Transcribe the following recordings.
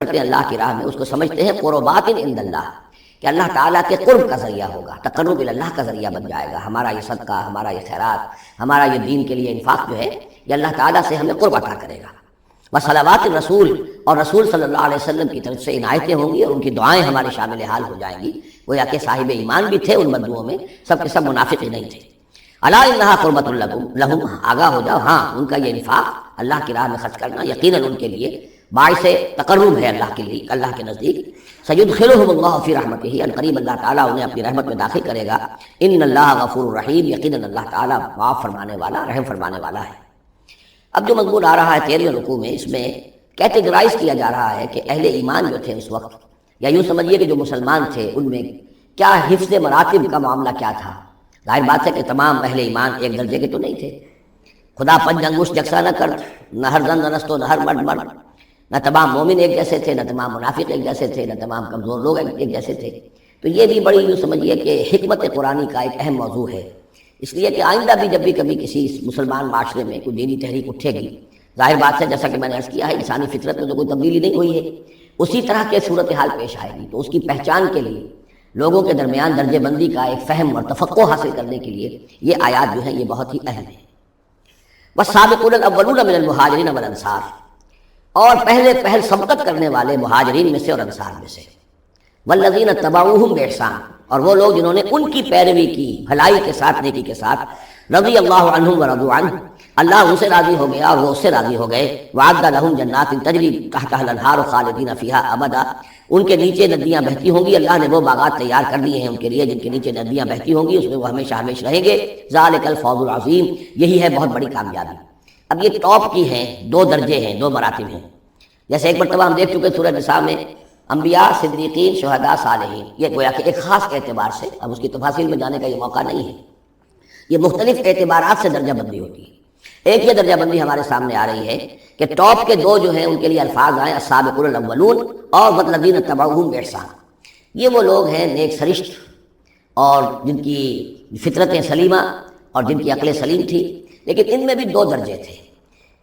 کرتے ہیں اللہ کی راہ میں، اس کو سمجھتے ہیں قربات عند اللہ، کہ اللہ تعالیٰ کے قرب کا ذریعہ ہوگا، تقرب اللہ کا ذریعہ بن جائے گا ہمارا یہ صدقہ، ہمارا یہ خیرات، ہمارا یہ دین کے لیے انفاق جو ہے یہ اللہ تعالیٰ سے ہمیں قرب عطا کرے گا۔ وصلوات الرسول، اور رسول صلی اللہ علیہ وسلم کی طرف سے عنایتیں ہوں گی اور ان کی دعائیں ہمارے شامل حال ہو جائیں گی۔ گویا کہ صاحب ایمان بھی تھے ان بدوؤں میں، سب کے سب منافق ہی نہیں تھے۔ الا انہا قربۃ لہم، آگاہ ہو جاؤ، ہاں ان کا یہ انفاق اللہ کی راہ میں خرچ کرنا یقیناً ان کے لیے باعث تقرب ہے اللہ کے لیے، اللہ کے نزدیک۔ سیدخلہم اللہ فی رحمتہ، القریب اللہ تعالیٰ انہیں اپنی رحمت میں داخل کرے گا۔ ان اللہ غفور رحیم، یقیناً اللہ تعالیٰ معاف فرمانے والا، رحم فرمانے والا ہے۔ اب جو مضمون آ رہا ہے 13ویں رکوع میں، اس میں کیٹیگرائز کیا جا رہا ہے کہ اہل ایمان جو تھے اس وقت، یا یوں سمجھیے کہ جو مسلمان تھے، ان میں کیا حفظ مراتب کا معاملہ کیا تھا۔ ظاہر بات ہے کہ تمام اہل ایمان ایک درجے کے تو نہیں تھے، خدا پنج انگشت یکساں نہ کر، نہ ہر زن نہ نستو، نہ ہر مرد مرد، نہ تمام مومن ایک جیسے تھے، نہ تمام منافق ایک جیسے تھے، نہ تمام کمزور لوگ ایک جیسے تھے۔ تو یہ بھی بڑی یوں سمجھیے کہ حکمت قرآنی کا ایک اہم موضوع ہے، اس لیے کہ آئندہ بھی جب بھی کبھی کسی مسلمان معاشرے میں کوئی دینی تحریک اٹھے گی، ظاہر بات ہے جیسا کہ میں نے عرض کیا ہے انسانی فطرت میں تو کوئی تبدیلی نہیں ہوئی ہے، اسی طرح کے صورتحال پیش آئے گی، تو اس کی پہچان کے لیے لوگوں کے درمیان درجہ بندی کا ایک فہم اور تفقع حاصل کرنے کے لیے یہ آیات جو ہیں یہ بہت ہی اہم ہیں۔ والسابقون الاولون من المہاجرین والانصار، اور پہل سبقت کرنے والے مہاجرین میں سے اور انصار میں سے، والذین اتبعوہم بإحسان، اور وہ لوگ جنہوں نے ان کی پیروی کی بھلائی کے ساتھ، نیکی کے ساتھ، رضی اللہ عنہم ورضوا عنہ، اللہ ان سے راضی ہو گیا اور وہ اس سے راضی ہو گئے، وعد لہم جنات تجری تحتها الانہار خالدین فیہا ابدا، ان کے نیچے ندیاں بہتی ہوں گی، اللہ نے وہ باغات تیار کر دیے ہیں ان کے لیے جن کے نیچے ندیاں بہتی ہوں گی، اس میں وہ ہمیشہ ہمیشہ رہیں گے، ذالک الفوز العظیم، یہی ہے بہت بڑی کامیابی۔ اب یہ ٹاپ کی ہیں، دو درجے ہیں، دو مراتب ہیں، جیسے ایک مرتبہ ہم دیکھ چکے سورہ نساء میں انبیاء، صدیقین، شہداء، صالحین، یہ گویا کہ ایک خاص اعتبار سے، اب اس کی تفاصیل میں جانے کا یہ موقع نہیں ہے، یہ مختلف اعتبارات سے درجہ بندی ہوتی ہے۔ ایک یہ درجہ بندی ہمارے سامنے آ رہی ہے کہ ٹاپ کے دو جو ہیں ان کے لیے الفاظ آئے السابقون الاولون اور والذین اتبعوہم بإحسان، یہ وہ لوگ ہیں نیک سرشت اور جن کی فطرتیں سلیمہ اور جن کی عقلیں سلیم تھی، لیکن ان میں بھی دو درجے تھے۔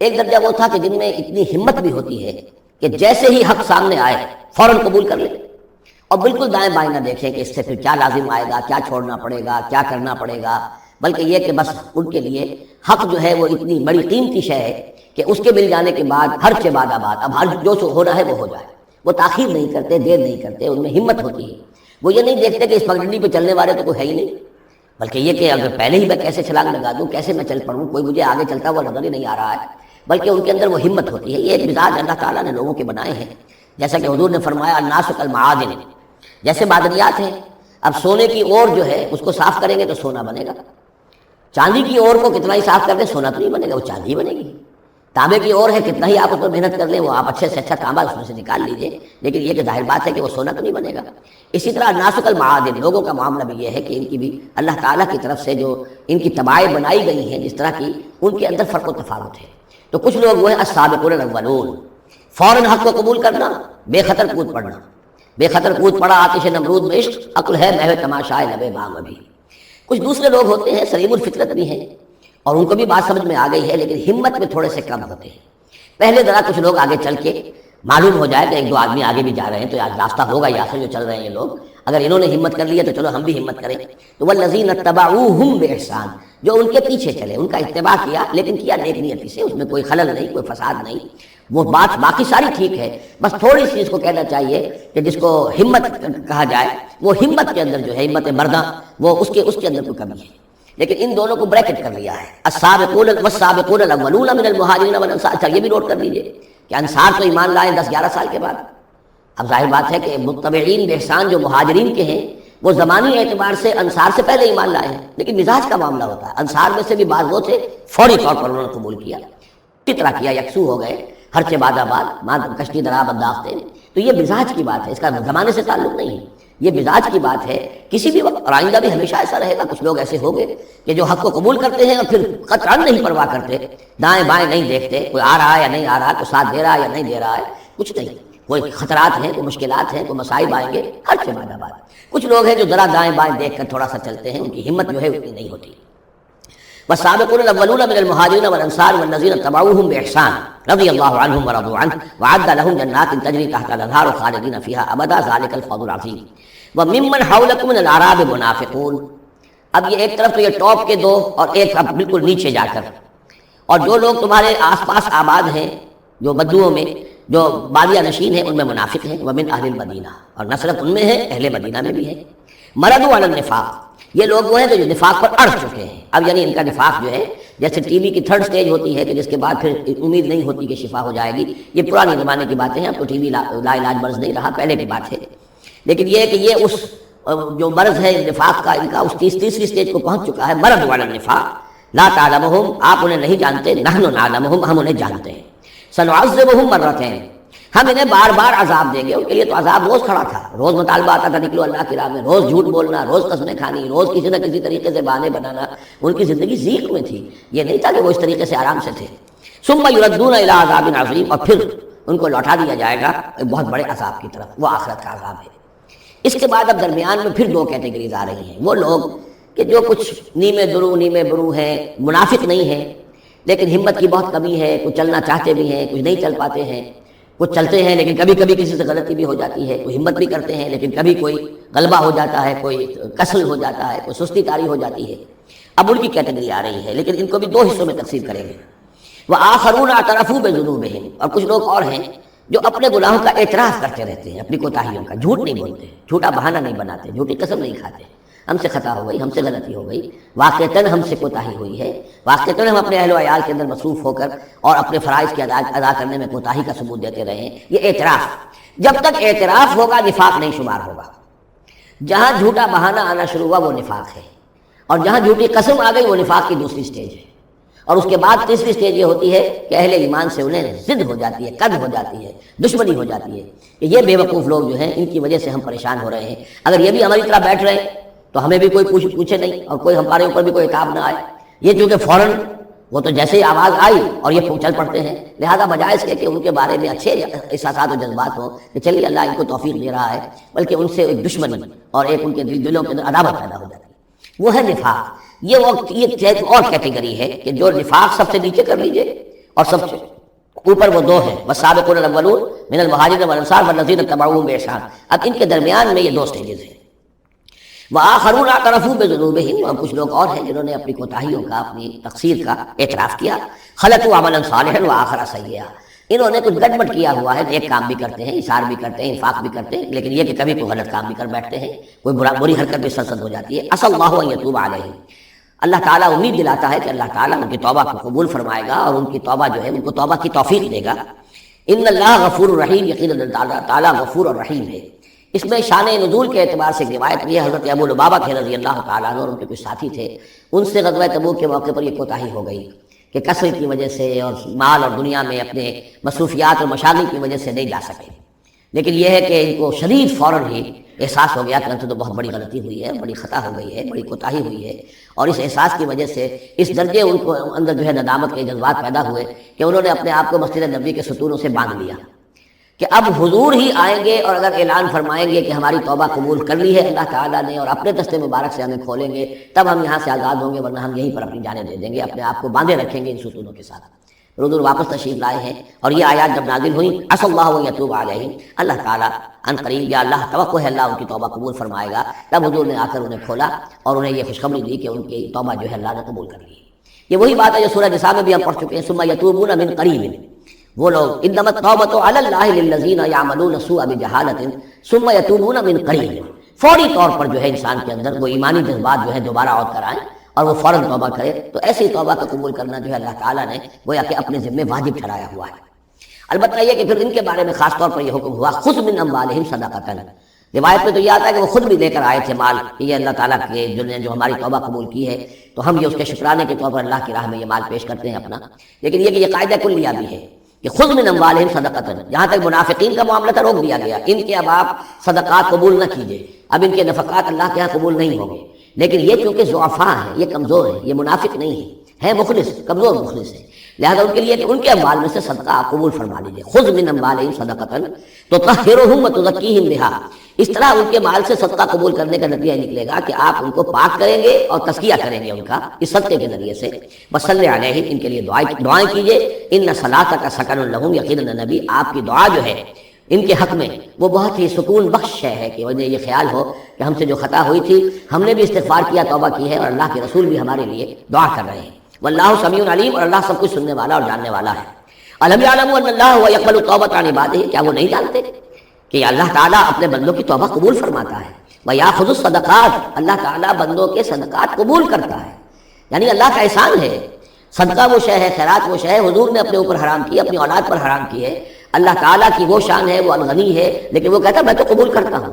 ایک درجہ وہ تھا کہ جن میں اتنی ہمت بھی ہوتی ہے کہ جیسے ہی حق سامنے آئے فوراً قبول کر لیں اور بالکل دائیں بائیں نہ دیکھیں کہ اس سے پھر کیا لازم آئے گا، کیا چھوڑنا پڑے گا، کیا کرنا پڑے گا، بلکہ یہ کہ بس ان کے لیے حق جو ہے وہ اتنی بڑی قیمتی شے ہے کہ اس کے مل جانے کے بعد ہر چہ بعد آباد، اب ہر جو ہونا ہے وہ ہو جائے، وہ تاخیر نہیں کرتے، دیر نہیں کرتے، ان میں ہمت ہوتی ہے۔ وہ یہ نہیں دیکھتے کہ اس پگڈنڈی پہ چلنے والے تو کوئی ہے ہی نہیں، بلکہ یہ کہ اگر پہلے ہی میں کیسے چھلانگ لگا دوں، کیسے میں چل پڑوں، کوئی مجھے آگے چلتا ہوا نظر ہی نہیں آ رہا ہے، بلکہ ان کے اندر وہ ہمت ہوتی ہے۔ یہ ایک مزاج اللہ تعالیٰ نے لوگوں کے بنائے ہیں، جیسا کہ حضور نے فرمایا الناس کالمعادن، جیسے معدنیات ہیں، اب سونے کی اور جو ہے اس کو صاف کریں گے تو سونا بنے گا، چاندی کی اور کو کتنا ہی صاف کر دیں سونا تو نہیں بنے گا، وہ چاندی بنے گی۔ تانبے کی اور ہے، کتنا ہی آپ اس پر محنت کر لیں وہ آپ اچھے سے اچھا تانبا اس میں سے نکال لیجئے، لیکن یہ کہ ظاہر بات ہے کہ وہ سونا تو نہیں بنے گا۔ اسی طرح الناس کالمعادن، لوگوں کا معاملہ بھی یہ ہے کہ ان کی بھی اللہ تعالیٰ کی طرف سے جو ان کی طباعیں بنائی گئی ہیں جس طرح کی، ان کے اندر فرق و تفاوت ہے۔ تو کچھ لوگ وہ ہیں السابقون الاولون، فوراً حق کو قبول کرنا، بے خطر کود پڑنا، بے خطر کود پڑا آتش نمرود میں عشق، عقل ہے محو تماشائے لبے بام ابھی۔ کچھ دوسرے لوگ ہوتے ہیں سلیم الفطرت بھی ہیں اور ان کو بھی بات سمجھ میں آ گئی ہے، لیکن ہمت میں تھوڑے سے کم ہوتے ہیں۔ پہلے ذرا کچھ لوگ آگے چل کے معلوم ہو جائے کہ ایک دو آدمی آگے بھی جا رہے ہیں تو آج راستہ ہوگا یا پھر جو چل رہے ہیں یہ لوگ، اگر انہوں نے ہمت کر لی ہے تو چلو ہم بھی ہمت کریں۔ تو والذین اتبعوہم بإحسان، جو ان کے پیچھے چلے، ان کا اتباع کیا، لیکن کیا نیک نیتی سے، اس میں کوئی خلل نہیں، کوئی فساد نہیں، وہ بات باقی ساری ٹھیک ہے، بس تھوڑی سی اس کو کہنا چاہیے کہ جس کو ہمت کہا جائے، وہ ہمت کے اندر جو ہے ہمت مردہ، وہ اس کے اندر کوئی کمی ہے۔ لیکن ان دونوں کو بریکٹ کر لیا ہے، السابقون والسابقون الاولون من المہاجرین والانصار۔ اچھا یہ بھی نوٹ کر لیجیے کہ انصار تو ایمان لائے 10-11 سال کے بعد۔ اب ظاہر بات ہے کہ متبعین بإحسان جو مہاجرین کے ہیں وہ زمانی اعتبار سے انصار سے پہلے ایمان لائے ہیں، لیکن مزاج کا معاملہ ہوتا ہے، انصار میں سے بھی بعض وہ تھے فوری طور پر انہوں نے قبول کیا، کس طرح کیا، یکسو ہو گئے، ہر چہ بعد آباد کشتی درآب انداختے ہیں۔ تو یہ مزاج کی بات ہے، اس کا زمانے سے تعلق نہیں ہے، یہ مزاج کی بات ہے، کسی بھی وقت اور آئندہ بھی ہمیشہ ایسا رہے گا۔ کچھ لوگ ایسے ہوں گے کہ جو حق کو قبول کرتے ہیں اور پھر قطعاً نہیں پرواہ کرتے، دائیں بائیں نہیں دیکھتے، کوئی آ رہا ہے یا نہیں آ رہا ہے، کوئی ساتھ دے رہا ہے یا نہیں دے رہا ہے، کچھ نہیں، کوئی خطرات ہیں، کوئی مشکلات ہیں، کوئی مصائب آئیں گے، ہر چہ بعد آباد۔ کچھ لوگ ہیں جو ذرا دائیں بائیں دیکھ کر تھوڑا سا چلتے ہیں، ان کی ہمت جو ہے اتنی نہیں ہوتی۔ والسابقون الاولون من المهاجرين والانصار والذين اتبعوهم باحسان رضي الله عنهم ورضوا عنه وعد لهم جنات تجري تحتها الانهار خالدين فيها ابدا ذلك الفوز العظيم وممن حولكم من الاعراب منافقون. اب یہ ایک طرف تو یہ ٹاپ کے دو اور ایک اب بالکل نیچے جا کر، اور جو لوگ تمہارے آس پاس آباد ہیں جو بدوؤں میں، جو بادیہ نشین ہیں، ان میں منافق ہیں. ومن اہل المدینہ، اور نہ صرف ان میں ہے، اہل مدینہ میں بھی ہے. مردوا علی النفاق، یہ لوگ وہ ہیں جو نفاق پر اڑ چکے ہیں. اب یعنی ان کا نفاق جو ہے جیسے ٹی بی کی تھرڈ سٹیج ہوتی ہے کہ جس کے بعد پھر امید نہیں ہوتی کہ شفا ہو جائے گی. یہ پرانے زمانے کی باتیں ہیں، اب تو ٹی بی لا علاج مرض نہیں رہا، پہلے کی بات ہے. لیکن یہ ہے کہ یہ اس جو مرض ہے نفاق کا، ان کا اس تیسری سٹیج کو پہنچ چکا ہے. مرض علی النفاق لا تعلمہم، آپ انہیں نہیں جانتے، نحن نعلمہم، ہم انہیں جانتے ہیں. سنعذبہم مرتین، ہم انہیں بار بار عذاب دیں گے. ان کے لیے تو عذاب روز کھڑا تھا، روز مطالبہ آتا تھا نکلو اللہ کی راہ میں، روز جھوٹ بولنا، روز قسمیں کھانی، روز کسی نہ کسی طریقے سے بہانے بنانا. ان کی زندگی ضیق میں تھی، یہ نہیں تھا کہ وہ اس طریقے سے آرام سے تھے. ثم یردون الی عذاب عظیم، اور پھر ان کو لوٹا دیا جائے گا ایک بہت بڑے عذاب کی طرف، وہ آخرت کا عذاب ہے. اس کے بعد اب درمیان میں پھر دو کیٹیگریز آ رہی ہیں. وہ لوگ کہ جو کچھ نیمے درو نیمے برو ہیں، منافق نہیں ہیں لیکن ہمت کی بہت کمی ہے، کچھ چلنا چاہتے بھی ہیں، کچھ نہیں چل پاتے ہیں، کچھ چلتے ہیں لیکن کبھی کبھی کسی سے غلطی بھی ہو جاتی ہے، کوئی ہمت بھی کرتے ہیں لیکن کبھی کوئی غلبہ ہو جاتا ہے، کوئی کسل ہو جاتا ہے، کوئی سستی طاری ہو جاتی ہے. اب ان کی کیٹیگری آ رہی ہے، لیکن ان کو بھی دو حصوں میں تقسیم کریں گے. وآخرون اعترفوا بذنوبہم، اور کچھ لوگ اور ہیں جو اپنے گناہوں کا اعتراف کرتے رہتے ہیں، اپنی کوتاہیوں کا. جھوٹ نہیں بولتے، جھوٹا بہانہ نہیں بناتے، جھوٹی قسم نہیں کھاتے. ہم سے خطا ہو گئی، ہم سے غلطی ہو گئی، واقعتاً ہم سے کوتاہی ہوئی ہے، واقعتاً ہم اپنے اہل و عیال کے اندر مصروف ہو کر اور اپنے فرائض کے ادا کرنے میں کوتاہی کا ثبوت دیتے رہے ہیں. یہ اعتراف، جب تک اعتراف ہوگا نفاق نہیں شمار ہوگا. جہاں جھوٹا بہانہ آنا شروع ہوا وہ نفاق ہے، اور جہاں جھوٹی قسم آ گئی وہ نفاق کی دوسری سٹیج ہے. اور اس کے بعد تیسری سٹیج یہ ہوتی ہے کہ اہل ایمان سے انہیں ضد ہو جاتی ہے، قد ہو جاتی ہے، دشمنی ہو جاتی ہے کہ یہ بے وقوف لوگ جو ہیں ان کی وجہ سے ہم پریشان ہو رہے ہیں. اگر یہ بھی ہماری طرح بیٹھ رہے ہیں تو ہمیں بھی کوئی پوچھے نہیں اور کوئی ہمارے اوپر بھی کوئی عقاب نہ آئے. یہ چونکہ فوراً وہ تو جیسے ہی آواز آئی اور یہ چل پڑتے ہیں، لہذا بجائے اس کے کہ ان کے بارے میں اچھے احساسات و جذبات ہوں کہ چلیے اللہ ان کو توفیق دے رہا ہے، بلکہ ان سے ایک دشمنی اور ایک ان کے دلوں کے اندر عداوت پیدا ہو جاتی ہے. وہ ہے نفاق. یہ اور کیٹیگری ہے کہ جو نفاق سب سے نیچے کر لیجئے اور سب سے اوپر وہ دو ہیں، والسابقون الاولون من المہاجرین والانصار والذین اتبعوهم بإحسان. اب ان کے درمیان میں یہ دو سٹیجز ہیں. وآخرون اعترفوا بذنوبہم، اور کچھ لوگ اور ہیں جنہوں نے اپنی کوتاہیوں کا، اپنی تقصیر کا اعتراف کیا. خلطوا عملا صالحا وآخر سیئا، انہوں نے کچھ گڑبڑ کیا ہوا ہے، ایک کام بھی کرتے ہیں، اثار بھی کرتے ہیں، انفاق بھی کرتے ہیں، لیکن یہ کہ کبھی کوئی غلط کام بھی کر بیٹھتے ہیں، کوئی بری حرکت بھی سرزد ہو جاتی ہے. عسى الله ان يتوب علیہم، اللہ تعالیٰ امید دلاتا ہے کہ اللہ تعالیٰ ان کی توبہ کو قبول فرمائے گا اور ان کی توبہ جو ہے ان کو توبہ کی توفیق دے گا. ان اللہ غفور الرحیم، یقیناً اللہ تعالیٰ غفور الرحیم ہے. اس میں شان نزول کے اعتبار سے روایت یہ حضرت ابو لبابہ تھے رضی اللہ تعالیٰ عنہ، اور ان کے کچھ ساتھی تھے، ان سے غزوہ تبوک کے موقع پر یہ کوتاہی ہو گئی کہ کثرت کی وجہ سے اور مال اور دنیا میں اپنے مصروفیات اور مشاغل کی وجہ سے نہیں جا سکے. لیکن یہ ہے کہ ان کو شدید فوراً ہی احساس ہو گیا کہ تو بہت بڑی غلطی ہوئی ہے، بڑی خطا ہو گئی ہے، بڑی کوتاہی ہوئی ہے. اور اس احساس کی وجہ سے اس درجے ان کو اندر جو ہے ندامت کے جذبات پیدا ہوئے کہ انہوں نے اپنے آپ کو مسجد نبوی کے ستونوں سے باندھ لیا کہ اب حضور ہی آئیں گے اور اگر اعلان فرمائیں گے کہ ہماری توبہ قبول کر لی ہے اللہ تعالیٰ نے اور اپنے دست مبارک سے ہمیں کھولیں گے، تب ہم یہاں سے آزاد ہوں گے، ورنہ ہم یہیں پر اپنی جانیں دے دیں گے، اپنے آپ کو باندھے رکھیں گے ان ستونوں کے ساتھ. حضور واپس تشریف لائے ہیں اور یہ آیات جب نازل ہوئیں عسى الله ان يتوب علیہم، اللہ تعالیٰ ان قریب، یا اللہ توقع ہے اللہ ان کی توبہ قبول فرمائے گا. تب حضور نے آ کر انہیں کھولا اور انہیں یہ خوشخبری دی کہ ان کی توبہ جو ہے اللہ نے قبول کر لی. یہ وہی بات ہے جو سورہ نساء میں بھی ہم پڑھ چکے ہیں، ثم يتوبون من قریب، وہ لوگ انما التوبۃ علی اللہ للذین یعملون السوء بجہالۃ ثم یتوبون من قریب، فوری طور پر جو ہے انسان کے اندر وہ ایمانی جذبات جو ہے دوبارہ عود کرائیں اور وہ فوراً توبہ کرے. تو ایسی توبہ کا قبول کرنا جو ہے اللہ تعالیٰ نے گویا کہ اپنے ذمے واجب ٹھہرایا ہوا ہے. البتہ یہ کہ پھر ان کے بارے میں خاص طور پر یہ حکم ہوا خذ من اموالہم صدقۃ. روایت میں تو یہ آتا ہے کہ وہ خود بھی لے کر آئے تھے مال کہ یہ اللہ تعالیٰ کے جو ہماری توبہ قبول کی ہے تو ہم یہ اس کے شکرانے کے طور پر اللہ کی راہ میں یہ مال پیش کرتے ہیں اپنا. لیکن یہ کہ یہ قاعدہ کلیہ بھی ہے کہ خذ من اموالہم صدقۃ، جہاں تک منافقین کا معاملہ تھا روک دیا گیا، ان کے اب آپ صدقات قبول نہ کیجیے، اب ان کے نفقات اللہ کے یہاں قبول نہیں ہوں گے. لیکن یہ چونکہ ضعفاء ہیں، یہ کمزور ہیں، یہ منافق نہیں ہے مخلص، کمزور مخلص ہے، لہذا ان کے لیے کہ ان کے اموال میں سے صدقہ آپ قبول فرما لیجیے، خذ من اموالہم صدقۃ تطہرہم وتزکیہم بہا، اس طرح ان کے مال سے صدقہ قبول کرنے کا نتیجہ نکلے گا کہ آپ ان کو پاک کریں گے اور تزکیہ کریں گے ان کا اس صدقے کے ذریعے سے۔ وصلی علیہم، ان کے لیے دعائیں کیجیے، ان صلاتک سکن لہم، یقینا نبی آپ کی دعا جو ہے ان کے حق میں وہ بہت ہی سکون بخش ہے کہ انہیں یہ خیال ہو کہ ہم سے جو خطا ہوئی تھی ہم نے بھی استغفار کیا، توبہ کی ہے، اور اللہ کے رسول بھی ہمارے لیے دعا کر رہے ہیں۔ واللہ سمیع علیم، اور اللہ سب کچھ سننے والا اور جاننے والا ہے۔ الم یعلموا ان اللہ هو يقبل التوبۃ عن عبادہ، کیا وہ نہیں جانتے کہ اللہ تعالیٰ اپنے بندوں کی توبہ قبول فرماتا ہے؟ ویأخذ الصدقات، اللہ تعالیٰ بندوں کے صدقات قبول کرتا ہے، یعنی اللہ کا احسان ہے۔ صدقہ وہ شے ہے، خیرات وہ شے ہے، حضور نے اپنے اوپر حرام کی، اپنی اولاد پر حرام کی ہے۔ اللہ تعالیٰ کی وہ شان ہے، وہ الغنی ہے، لیکن وہ کہتا ہے میں تو قبول کرتا ہوں،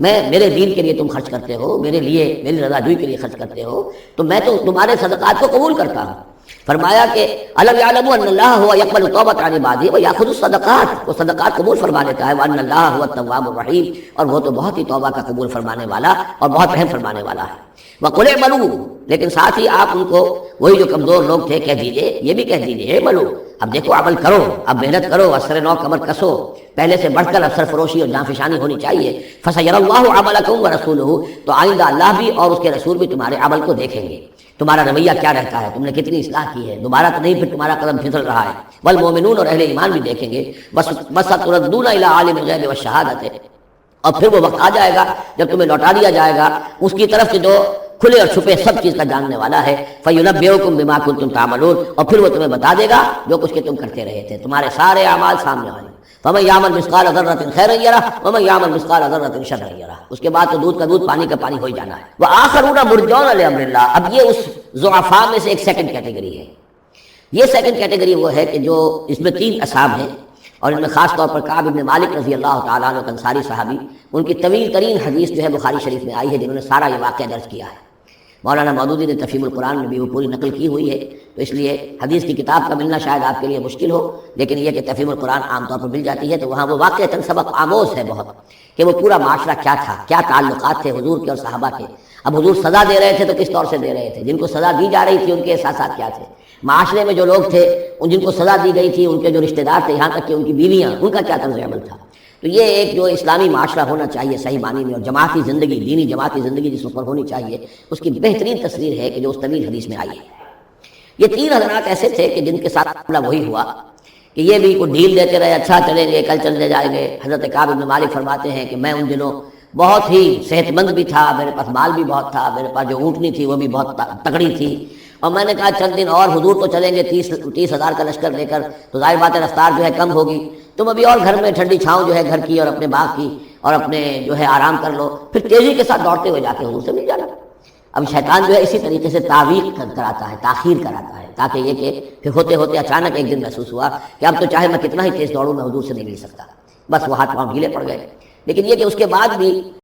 میں میرے دین کے لیے تم خرچ کرتے ہو، میرے لیے میری رضا جوئی کے لیے خرچ کرتے ہو، تو میں تو تمہارے صدقات کو قبول کرتا ہوں۔ فرمایا کہ الم یعلموا ان اللہ هو يقبل التوبۃ عن عبادہ ويأخذ الصدقات، وہ صدقات قبول فرما لیتا ہے، وان اللہ هو التواب الرحیم، اور وہ تو بہت ہی توبہ کا قبول فرمانے والا اور بہت رحم فرمانے والا ہے۔ وقل اعملوا، لیکن ساتھ ہی آپ ان کو، وہی جو کمزور لوگ تھے، کہہ دیجئے، یہ بھی کہہ دیجئے اعملوا، اب دیکھو عمل کرو، اب محنت کرو، اثر نو کمر کسو، پہلے سے بڑھ کر افسر فروشی اور جان فشانی ہونی چاہیے۔ فسیر اللہ عملکم ورسولہ، تو آئندہ اللہ بھی اور اس کے رسول بھی تمہارے عمل کو دیکھیں گے، تمہارا رویہ کیا رہتا ہے، تم نے کتنی اصلاح کی ہے، دوبارہ تو نہیں پھر تمہارا قدم پھسل رہا ہے۔ والمؤمنون، اور اہل ایمان بھی دیکھیں گے۔ بس تردون الی عالم الغیب والشہادۃ، اور پھر وہ وقت آ جائے گا جب تمہیں لوٹا دیا جائے گا اس کی طرف سے جو کھلے اور چھپے سب چیز کا جاننے والا ہے۔ فَيُنَبِّئُكُم بِمَا كُنتُمْ تَعْمَلُونَ، اور پھر وہ تمہیں بتا دے گا جو کچھ کہ تم کرتے رہے تھے، تمہارے سارے اعمال سامنے آئیں۔ فَمَن يَعْمَلْ مِثْقَالَ ذَرَّةٍ خَيْرًا يَرَهُ وَمَن يَعْمَلْ مِثْقَالَ ذَرَّةٍ شَرًّا يَرَهُ، اس کے بعد تو دودھ کا دودھ پانی کا پانی ہو ہی جانا ہے۔ وَآخَرُونَ مُرْجَوْنَ لِأَمْرِ اللَّهِ، اب یہ اس ضعفاء میں سے ایک سیکنڈ کیٹیگری ہے۔ یہ سیکنڈ کیٹیگری وہ ہے کہ جو اس میں 3 اصحاب ہیں، اور ان میں خاص طور پر کعب بن مالک رضی اللہ تعالیٰ عنہ انصاری صحابی، ان کی طویل ترین حدیث جو ہے بخاری شریف میں آئی ہے، جنہوں نے سارا یہ واقعہ درج کیا ہے۔ مولانا مودودی نے تفہیم القرآن میں بھی وہ پوری نقل کی ہوئی ہے، تو اس لیے حدیث کی کتاب کا ملنا شاید آپ کے لیے مشکل ہو، لیکن یہ کہ تفہیم القرآن عام طور پر مل جاتی ہے، تو وہاں وہ واقعتاً سبق آموز ہے بہت، کہ وہ پورا معاشرہ کیا تھا، کیا تعلقات تھے حضور کے اور صحابہ کے۔ اب حضور سزا دے رہے تھے تو کس طور سے دے رہے تھے، جن کو سزا دی جا رہی تھی ان کے احساسات کیا تھے، معاشرے میں جو لوگ تھے جن کو سزا دی گئی تھی ان کے جو رشتہ دار تھے، یہاں تک کہ ان کی بیویاں، ان کا کیا طرز عمل تھا۔ تو یہ ایک جو اسلامی معاشرہ ہونا چاہیے صحیح معنی میں، اور جماعتی زندگی، دینی جماعتی زندگی جس پر ہونی چاہیے، اس کی بہترین تصویر ہے کہ جو اس طویل حدیث میں آئی ہے۔ یہ 3 حضرات ایسے تھے کہ جن کے ساتھ معاملہ وہی ہوا کہ یہ بھی کوئی ڈھیل دیتے رہے، اچھا چلیں گے، کل چلے جائیں گے۔ حضرت کعب بن مالک فرماتے ہیں کہ میں ان دنوں بہت ہی صحت مند بھی تھا، میرے پاس مال بھی بہت تھا، میرے پاس جو اونٹنی تھی وہ بھی بہت تگڑی تھی، اور میں نے کہا چند دن اور حضور تو چلیں گے 30,000 کا لشکر لے کر، تو ظاہر بات ہے رفتار جو ہے کم ہوگی، تم ابھی اور گھر میں ٹھنڈی چھاؤں جو ہے گھر کی اور اپنے باغ کی، اور اپنے جو ہے آرام کر لو، پھر تیزی کے ساتھ دوڑتے ہوئے جا کے حضور سے مل جانا۔ اب شیطان جو ہے اسی طریقے سے تعویق کراتا ہے، تاخیر کراتا ہے، تاکہ یہ کہ پھر ہوتے ہوتے اچانک ایک دن محسوس ہوا کہ اب تو چاہے میں کتنا ہی تیز دوڑوں میں حضور سے نہیں مل سکتا، بس وہ ہاتھ پاؤں ڈھیلے پڑ گئے۔ لیکن یہ کہ اس کے بعد بھی